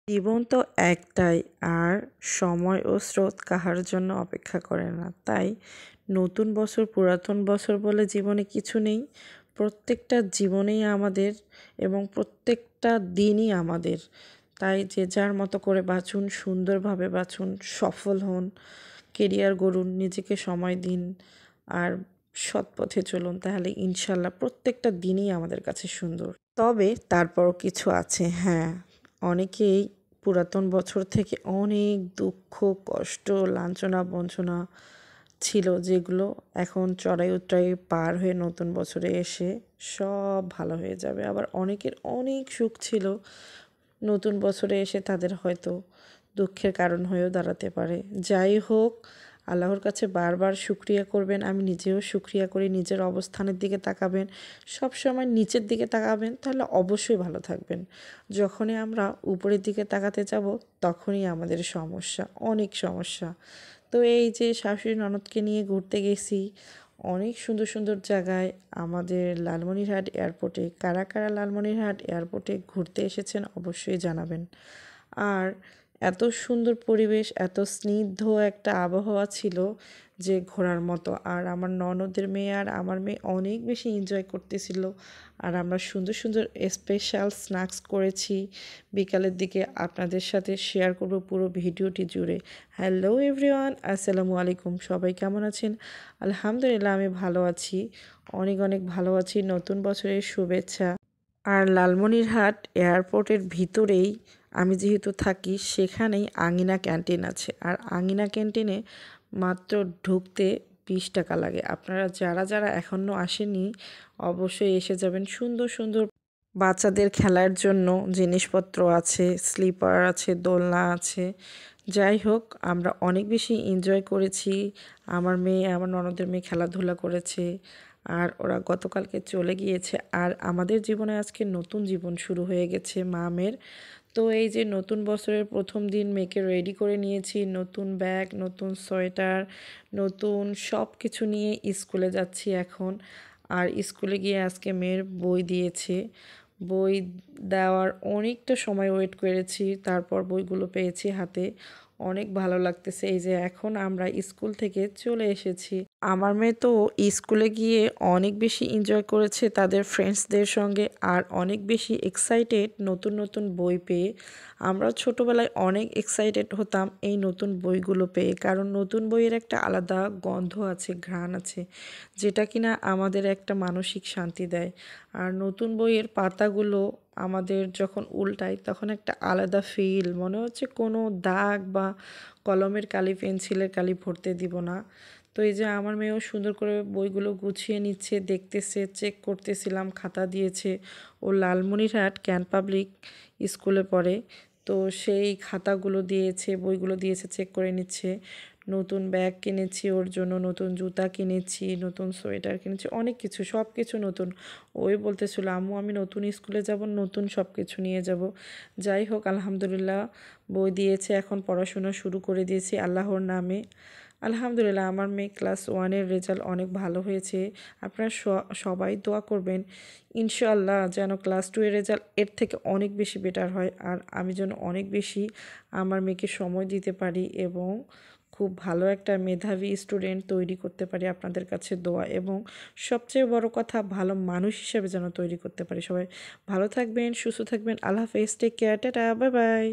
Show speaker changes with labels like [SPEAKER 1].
[SPEAKER 1] জীবন তো একটাই, আর সময় ও স্রোত কাহার জন্য অপেক্ষা করে না। তাই নতুন বছর পুরাতন বছর বলে জীবনে কিছু নেই। প্রত্যেকটা জীবনেই আমাদের এবং প্রত্যেকটা দিনই আমাদের। তাই যে যার মতো করে বাঁচুন, সুন্দরভাবে বাঁচুন, সফল হন, কেরিয়ার গড়ুন, নিজেকে সময় দিন আর সৎ পথে চলুন। তাহলে ইনশাল্লাহ প্রত্যেকটা দিনই আমাদের কাছে সুন্দর। তবে তারপরও কিছু আছে, হ্যাঁ, অনেকেই পুরাতন বছর থেকে অনেক দুঃখ, কষ্ট, লাঞ্ছনা বঞ্চনা ছিল, যেগুলো এখন চড়াই উতরাই পার হয়ে নতুন বছরে এসে সব ভালো হয়ে যাবে। আবার অনেকের অনেক সুখ ছিল, নতুন বছরে এসে তাদের হয়তো দুঃখের কারণ হয়েও দাঁড়াতে পারে। যাই হোক, আল্লাহর কাছে বারবার শুকরিয়া করবেন। আমি নিজেও শুকরিয়া করি। নিজের অবস্থানের দিকে তাকাবেন, সব সময় নিচের দিকে তাকাবেন, তাহলে অবশ্যই ভালো থাকবেন। যখনই আমরা উপরের দিকে তাকাতে যাব তখনই আমাদের সমস্যা, অনেক সমস্যা। তো এই যে শাশুড়ি ননদকে নিয়ে ঘুরতে গেছি অনেক সুন্দর সুন্দর জায়গায়, আমাদের লালমনিরহাট এয়ারপোর্টে। কারা কারা লালমনিরহাট এয়ারপোর্টে ঘুরতে এসেছেন অবশ্যই জানাবেন। আর এত সুন্দর পরিবেশ, এত স্নিগ্ধ একটা আবহাওয়া ছিল যে ঘোরার মতো। আর আমার ননদের মেয়ে আর আমার মেয়ে অনেক বেশি এনজয় করতেছিল। আর আমরা সুন্দর সুন্দর স্পেশাল স্ন্যাক্স করেছি বিকালের দিকে, আপনাদের সাথে শেয়ার করব পুরো ভিডিওটি জুড়ে। হ্যালো এভরিওয়ান, আসসালামু আলাইকুম। সবাই কেমন আছেন? আলহামদুলিল্লাহ, আমি ভালো আছি, অনেক অনেক ভালো আছি। নতুন বছরের শুভেচ্ছা। আর লালমনিরহাট এয়ারপোর্টের ভিতরেই আমি যেহেতু থাকি, সেখানেই আঙিনা ক্যান্টিন আছে। আর আঙিনা ক্যান্টিনে মাত্র ঢুকতে 20 টাকা লাগে। আপনারা যারা যারা এখনও আসেনি অবশ্যই এসে যাবেন। সুন্দর সুন্দর বাচ্চাদের খেলার জন্য জিনিসপত্র আছে, স্লিপার আছে, দোলনা আছে। যাই হোক, আমরা অনেক বেশি এনজয় করেছি। আমার মেয়ে, আমার ননদের মেয়ে খেলাধুলা করেছে। আর ওরা গতকালকে চলে গিয়েছে। আর আমাদের জীবনে আজকে নতুন জীবন শুরু হয়ে গেছে মামের। তো এই যে নতুন বছরের প্রথম দিন মেয়েকে রেডি করে নিয়েছি, নতুন ব্যাগ, নতুন সোয়েটার, নতুন সব কিছু নিয়ে স্কুলে যাচ্ছি এখন। আর স্কুলে গিয়ে আজকে মেয়ের বই দিয়েছে। বই দেওয়ার অনেকটা সময় ওয়েট করেছি, তারপর বইগুলো পেয়েছি হাতে। অনেক ভালো লাগতেছে। এই যে এখন আমরা স্কুল থেকে চলে এসেছি। আমার মেয়ে তো স্কুলে গিয়ে অনেক বেশি এনজয় করেছে তাদের ফ্রেন্ডসদের সঙ্গে, আর অনেক বেশি এক্সাইটেড নতুন নতুন বই পেয়ে। আমরা ছোটোবেলায় অনেক এক্সাইটেড হতাম এই নতুন বইগুলো পেয়ে, কারণ নতুন বইয়ের একটা আলাদা গন্ধ আছে, ঘ্রাণ আছে, যেটা কিনা আমাদের একটা মানসিক শান্তি দেয়। আর নতুন বইয়ের পাতাগুলো আমাদের যখন উল্টাই তখন একটা আলাদা ফিল, মনে হচ্ছে কোনো দাগ বা কলমের কালি, পেন্সিলের কালি ভরতে দিব না। তো এই যে আমার মেয়েও সুন্দর করে বইগুলো গুছিয়ে নিচ্ছে, দেখতেছে, চেক করতেছিলাম। খাতা দিয়েছে, ও লালমনিরহাট ক্যান পাবলিক স্কুলে পড়ে। তো সেই খাতাগুলো দিয়েছে, বইগুলো দিয়েছে, চেক করে নিচ্ছে। নতুন ব্যাগ কিনেছি ওর জন্য, নতুন জুতা কিনেছি, নতুন সোয়েটার কিনেছি, অনেক কিছু, সব কিছু নতুন। ওই বলতেছিল, আম্মু আমি নতুন স্কুলে যাব, নতুন সব কিছু নিয়ে যাব। যাই হোক, আলহামদুলিল্লাহ বই দিয়েছে, এখন পড়াশোনা শুরু করে দিয়েছি আল্লাহর নামে। আলহামদুলিল্লাহ, আমার মেয়ে ক্লাস 1-এর রেজাল্ট অনেক ভালো হয়েছে। আপনারা সবাই দোয়া করবেন ইনশাআল্লাহ যেন ক্লাস 2-এর রেজাল্ট এর থেকে অনেক বেশি বেটার হয়। আর আমি যেন অনেক বেশি আমার মেয়েকে সময় দিতে পারি এবং খুব ভালো একটা মেধাবী স্টুডেন্ট তৈরি করতে পারি। আপনাদের কাছে দোয়া, এবং সবচেয়ে বড় কথা, ভালো মানুষ হিসেবে যেন তৈরি করতে পারি। সবাই ভালো থাকবেন, সুস্থ থাকবেন। আল্লাহ হাফেজ, take care, tata, bye by.